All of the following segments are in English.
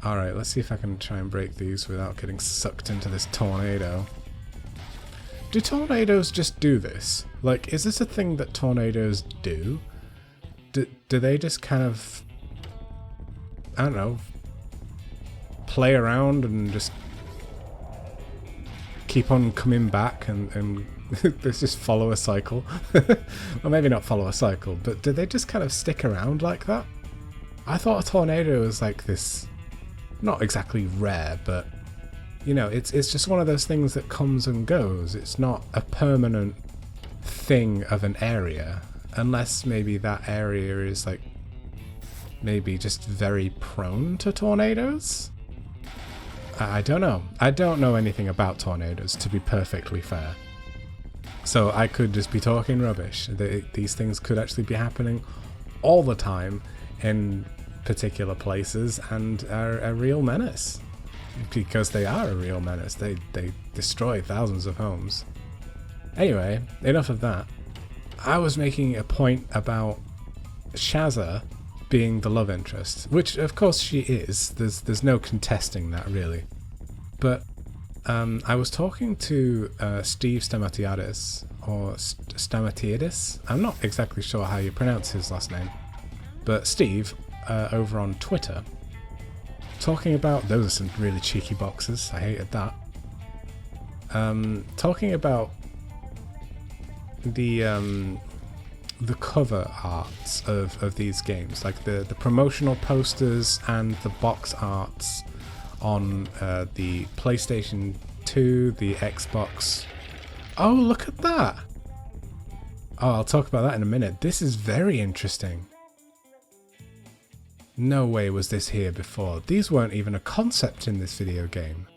Alright, let's see if I can try and break these without getting sucked into this tornado. Do tornadoes just do this? Like, is this a thing that tornadoes do? Do they just kind of, I don't know, play around and just keep on coming back and let's just follow a cycle? Well, maybe not follow a cycle, but do they just kind of stick around like that? I thought a tornado was like this, not exactly rare, but you know, it's just one of those things that comes and goes. It's not a permanent thing of an area, unless maybe that area is like maybe just very prone to tornadoes. I don't know. I don't know anything about tornadoes, to be perfectly fair. So I could just be talking rubbish. These things could actually be happening all the time in particular places and are a real menace. Because they are a real menace. They destroy thousands of homes. Anyway, enough of that. I was making a point about Shazza being the love interest, which of course she is. There's no contesting that, really. But I was talking to Steve Stamatiadis, or Stamatiadis. I'm not exactly sure how you pronounce his last name, but Steve over on Twitter, talking about, those are some really cheeky boxes, I hated that. Talking about the cover arts of these games, like the promotional posters and the box arts on the PlayStation 2, the Xbox. Oh, look at that! Oh, I'll talk about that in a minute. This is very interesting. No way was this here before. These weren't even a concept in this video game.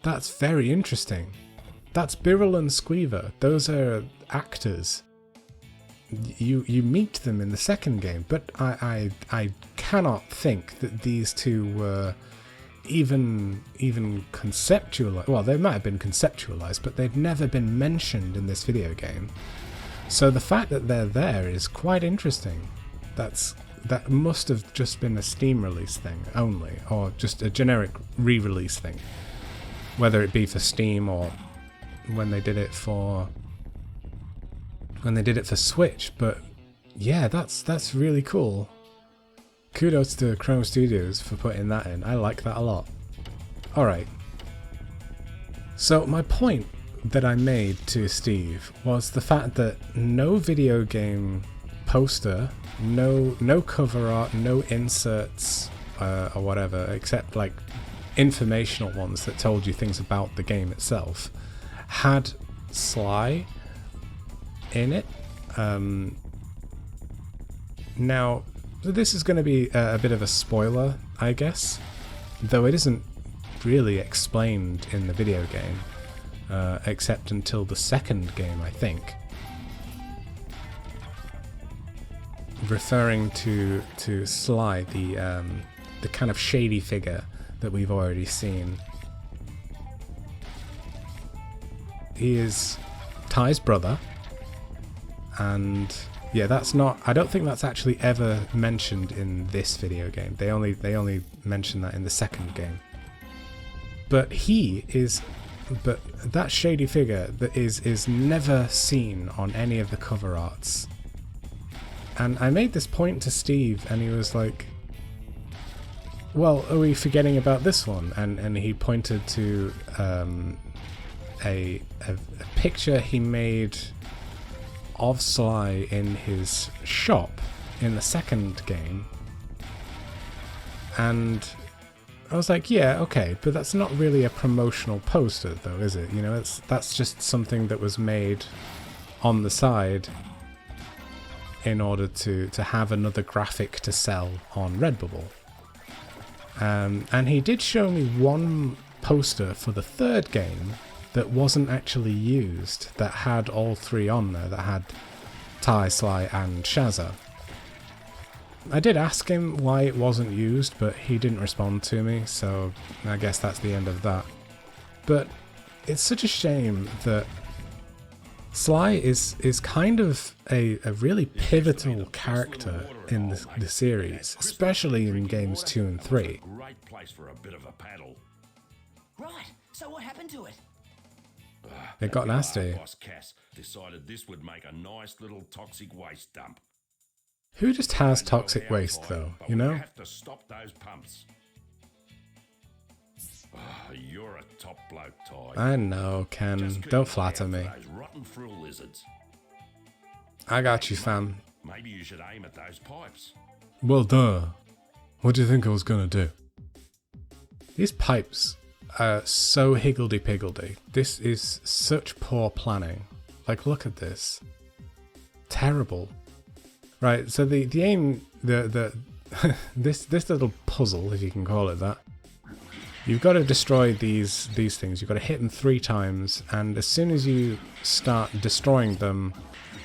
That's very interesting. That's Birrell and Squeever. Those are actors. You meet them in the second game, but I cannot think that these two were even conceptualized. Well, they might have been conceptualized, but they've never been mentioned in this video game. So the fact that they're there is quite interesting. That must have just been a Steam release thing only, or just a generic re-release thing, whether it be for Steam or when they did it for Switch. But yeah, that's really cool. Kudos to Chrome Studios for putting that in. I like that a lot. Alright. So my point that I made to Steve was the fact that no video game poster, no cover art, no inserts or whatever, except like informational ones that told you things about the game itself, had Sly in it. Now, this is going to be a bit of a spoiler, I guess, though it isn't really explained in the video game, except until the second game, I think. Referring to Sly, the kind of shady figure that we've already seen. He is Ty's brother, and yeah, that's not. I don't think that's actually ever mentioned in this video game. They only mention that in the second game. But that shady figure that is never seen on any of the cover arts. And I made this point to Steve, and he was like, well, are we forgetting about this one? And he pointed to a picture he made of Sly in his shop in the second game. And I was like, yeah, okay, but that's not really a promotional poster though, is it? You know, that's just something that was made on the side in order to have another graphic to sell on Redbubble. And he did show me one poster for the third game that wasn't actually used, that had all three on there, that had Ty, Sly and Shazza. I did ask him why it wasn't used, but he didn't respond to me, so I guess that's the end of that. But it's such a shame that Sly is kind of a really pivotal character in the series, especially in games 2 and 3. Great place for a bit of a paddle. Right, so what happened to it? It got nasty. Boss Cass decided this would make a nice little toxic waste dump. Who just has toxic waste though, you know? We have to stop those pumps. You're a top bloke, Ty. I know, Ken. Don't flatter me. Those rotten frill lizards. I got you, fam. Maybe you should aim at those pipes. Well, duh. What do you think I was gonna do? These pipes are so higgledy-piggledy. This is such poor planning. Like, look at this. Terrible. Right, so the aim, this little puzzle, if you can call it that, you've got to destroy these things. You've got to hit them 3 times, and as soon as you start destroying them,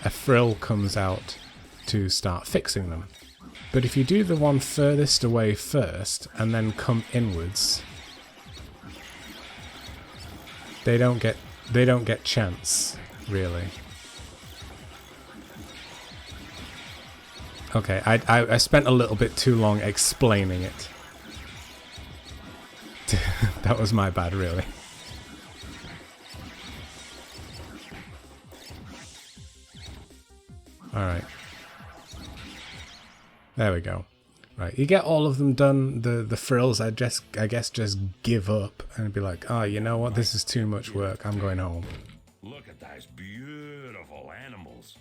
a frill comes out to start fixing them. But if you do the one furthest away first, and then come inwards, they don't get chance, really. Okay, I spent a little bit too long explaining it. That was my bad, really. Alright. There we go. Right, you get all of them done, the frills, I guess just give up and be like, oh, you know what, this is too much work, I'm going home. Look at those beautiful animals.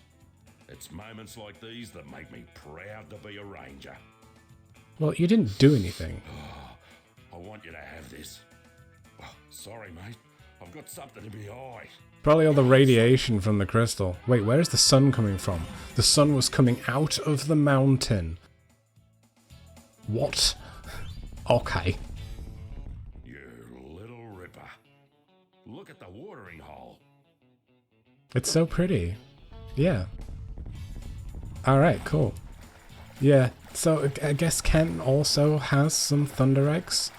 It's moments like these that make me proud to be a ranger. Well, you didn't do anything. I want you to have this. Oh, sorry, mate. I've got something in my eye. Probably all the radiation from the crystal. Wait, where is the sun coming from? The sun was coming out of the mountain. What? Okay. You little ripper. Look at the watering hole. It's so pretty. Yeah. Alright, cool. Yeah, so I guess Ken also has some Thunder Eggs.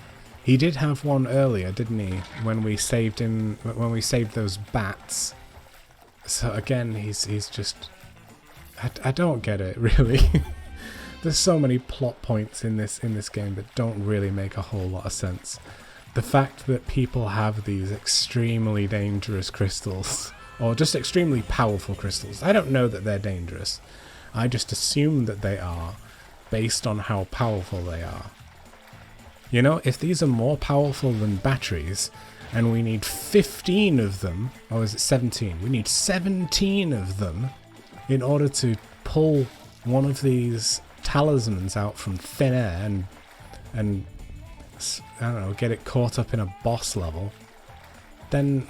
He did have one earlier, didn't he? When we saved him, when we saved those bats. So again, he's just... I don't get it, really. There's so many plot points in this game that don't really make a whole lot of sense. The fact that people have these extremely dangerous crystals, or just extremely powerful crystals. I don't know that they're dangerous. I just assume that they are, based on how powerful they are. You know, if these are more powerful than batteries, and we need 15 of them, or is it 17? We need 17 of them in order to pull one of these talismans out from thin air and I don't know, get it caught up in a boss level, then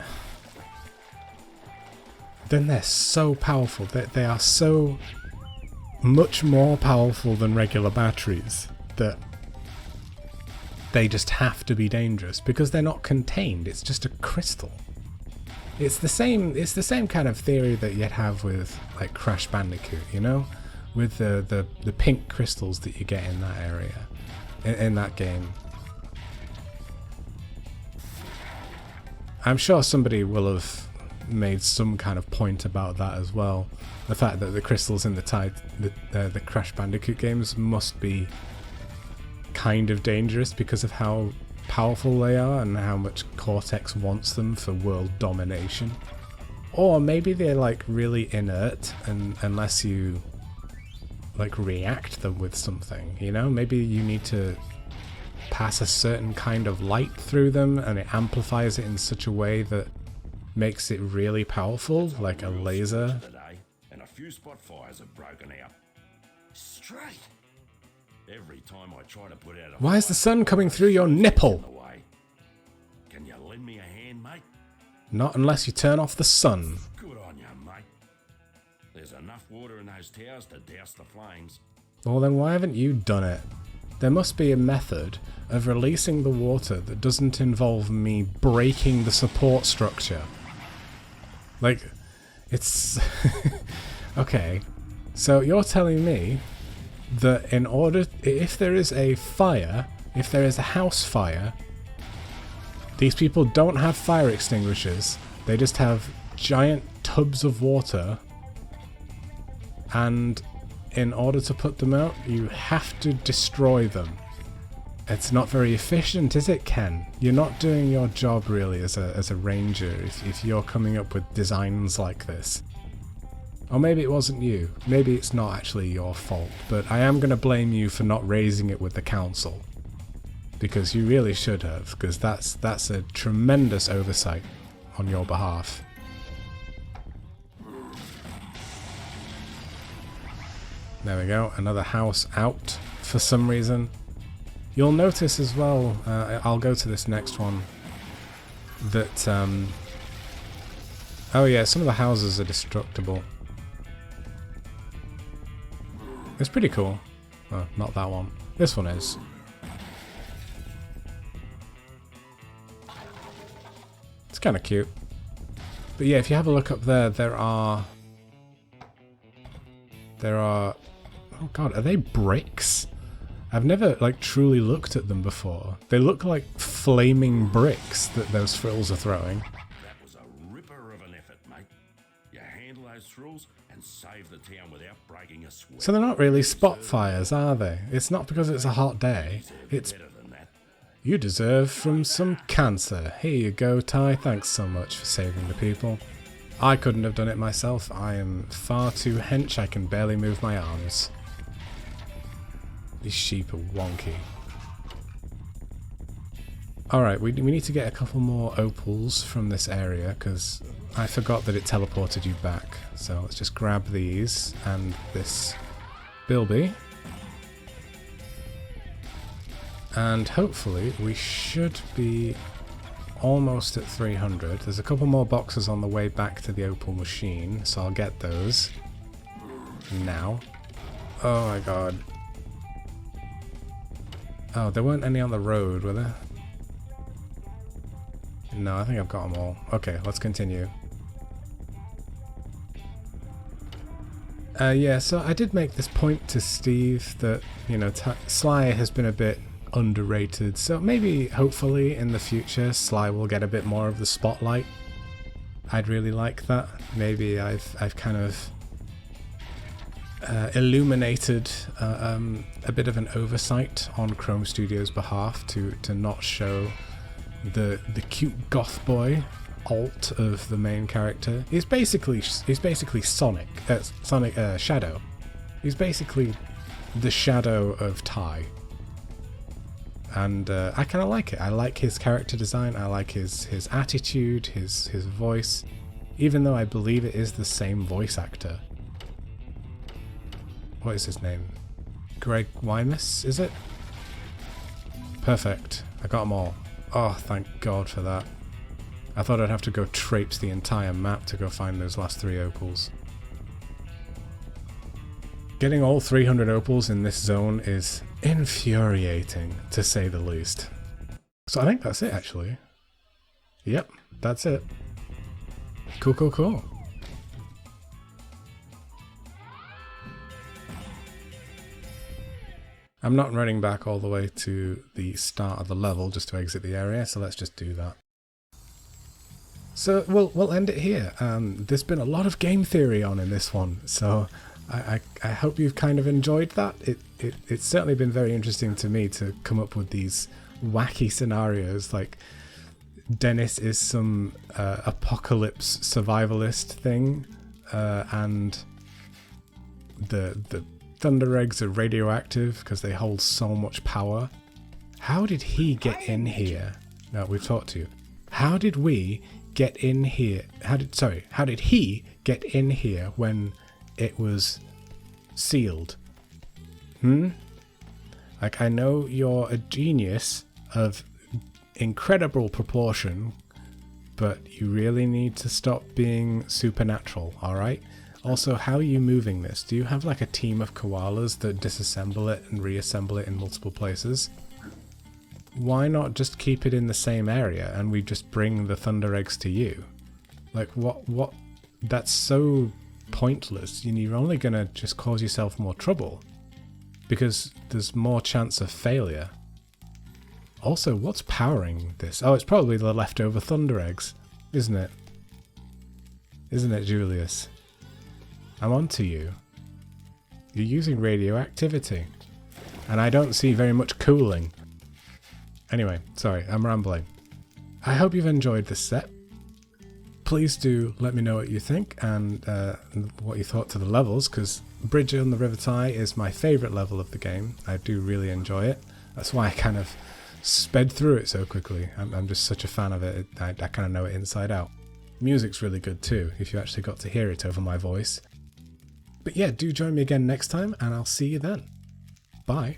they're so powerful. They are so much more powerful than regular batteries that they just have to be dangerous because they're not contained. It's just a crystal. It's the same kind of theory that you'd have with like Crash Bandicoot, you know, with the pink crystals that you get in that area, in that game. I'm sure somebody will have made some kind of point about that as well. The fact that the crystals in the Crash Bandicoot games must be kind of dangerous because of how powerful they are and how much Cortex wants them for world domination. Or maybe they're like really inert, and unless you like react them with something, you know? Maybe you need to pass a certain kind of light through them and it amplifies it in such a way that makes it really powerful, like a laser. Today, and a few spot fires have broken out. Straight. Every time I try to put out a Why is the sun coming through your nipple? Can you lend me a hand, mate? Not unless you turn off the sun. Good on you, mate. There's enough water in those towers to douse the flames. Well then why haven't you done it? There must be a method of releasing the water that doesn't involve me breaking the support structure. Like, it's... Okay, so you're telling me that in order... If there is a fire, if there is a house fire, these people don't have fire extinguishers, they just have giant tubs of water, and in order to put them out, you have to destroy them. It's not very efficient, is it, Ken? You're not doing your job really as a ranger if you're coming up with designs like this. Or maybe it wasn't you. Maybe it's not actually your fault, but I am going to blame you for not raising it with the council. Because you really should have, because that's a tremendous oversight on your behalf. There we go, another house out for some reason. You'll notice as well, I'll go to this next one, that, oh yeah, some of the houses are destructible. It's pretty cool. Oh, not that one. This one is. It's kind of cute. But yeah, if you have a look up there, there are... Oh god, are they bricks? I've never, like, truly looked at them before. They look like flaming bricks that those thrills are throwing. That was a ripper of an effort, mate. You handle those thrills and save the town without breaking a sweat. So they're not really spot fires, are they? It's not because it's a hot day. It's... Better than that. You deserve from some cancer. Here you go, Ty. Thanks so much for saving the people. I couldn't have done it myself. I am far too hench. I can barely move my arms. These sheep are wonky. Alright, we need to get a couple more opals from this area, because I forgot that it teleported you back. So let's just grab these and this bilby. And hopefully we should be almost at 300. There's a couple more boxes on the way back to the opal machine, so I'll get those now. Oh my god. Oh, there weren't any on the road, were there? No, I think I've got them all. Okay, let's continue. Yeah, so I did make this point to Steve that, you know, Sly has been a bit underrated, so maybe, hopefully, in the future, Sly will get a bit more of the spotlight. I'd really like that. Maybe I've kind of illuminated a bit of an oversight on Chrome Studios' behalf to not show the cute goth boy alt of the main character. He's basically Sonic Shadow. He's basically the shadow of Ty. And I kind of like it. I like his character design. I like his attitude, his voice, even though I believe it is the same voice actor. What is his name? Greg Wymus, is it? Perfect. I got them all. Oh, thank God for that. I thought I'd have to go traipse the entire map to go find those last 3 opals. Getting all 300 opals in this zone is infuriating, to say the least. So I think that's it, actually. Yep, that's it. Cool, cool, cool. I'm not running back all the way to the start of the level just to exit the area, so let's just do that. So we'll end it here. There's been a lot of game theory on in this one, so I hope you've kind of enjoyed that. It's certainly been very interesting to me to come up with these wacky scenarios, like Dennis is some apocalypse survivalist thing, and the Thunder Eggs are radioactive because they hold so much power. How did he get in here? No, we've talked to you. How did we get in here? How did he get in here when it was sealed? Like, I know you're a genius of incredible proportion, but you really need to stop being supernatural, alright? Also, how are you moving this? Do you have like a team of koalas that disassemble it and reassemble it in multiple places? Why not just keep it in the same area and we just bring the Thunder Eggs to you? Like, what? That's so pointless. You're only gonna just cause yourself more trouble because there's more chance of failure. Also, what's powering this? Oh, it's probably the leftover Thunder Eggs, isn't it? Isn't it, Julius? I'm on to you. You're using radioactivity. And I don't see very much cooling. Anyway, sorry, I'm rambling. I hope you've enjoyed this set. Please do let me know what you think and what you thought to the levels, because Bridge on the River Ty is my favourite level of the game. I do really enjoy it. That's why I kind of sped through it so quickly. I'm just such a fan of it. I kind of know it inside out. Music's really good too, if you actually got to hear it over my voice. But yeah, do join me again next time, and I'll see you then. Bye.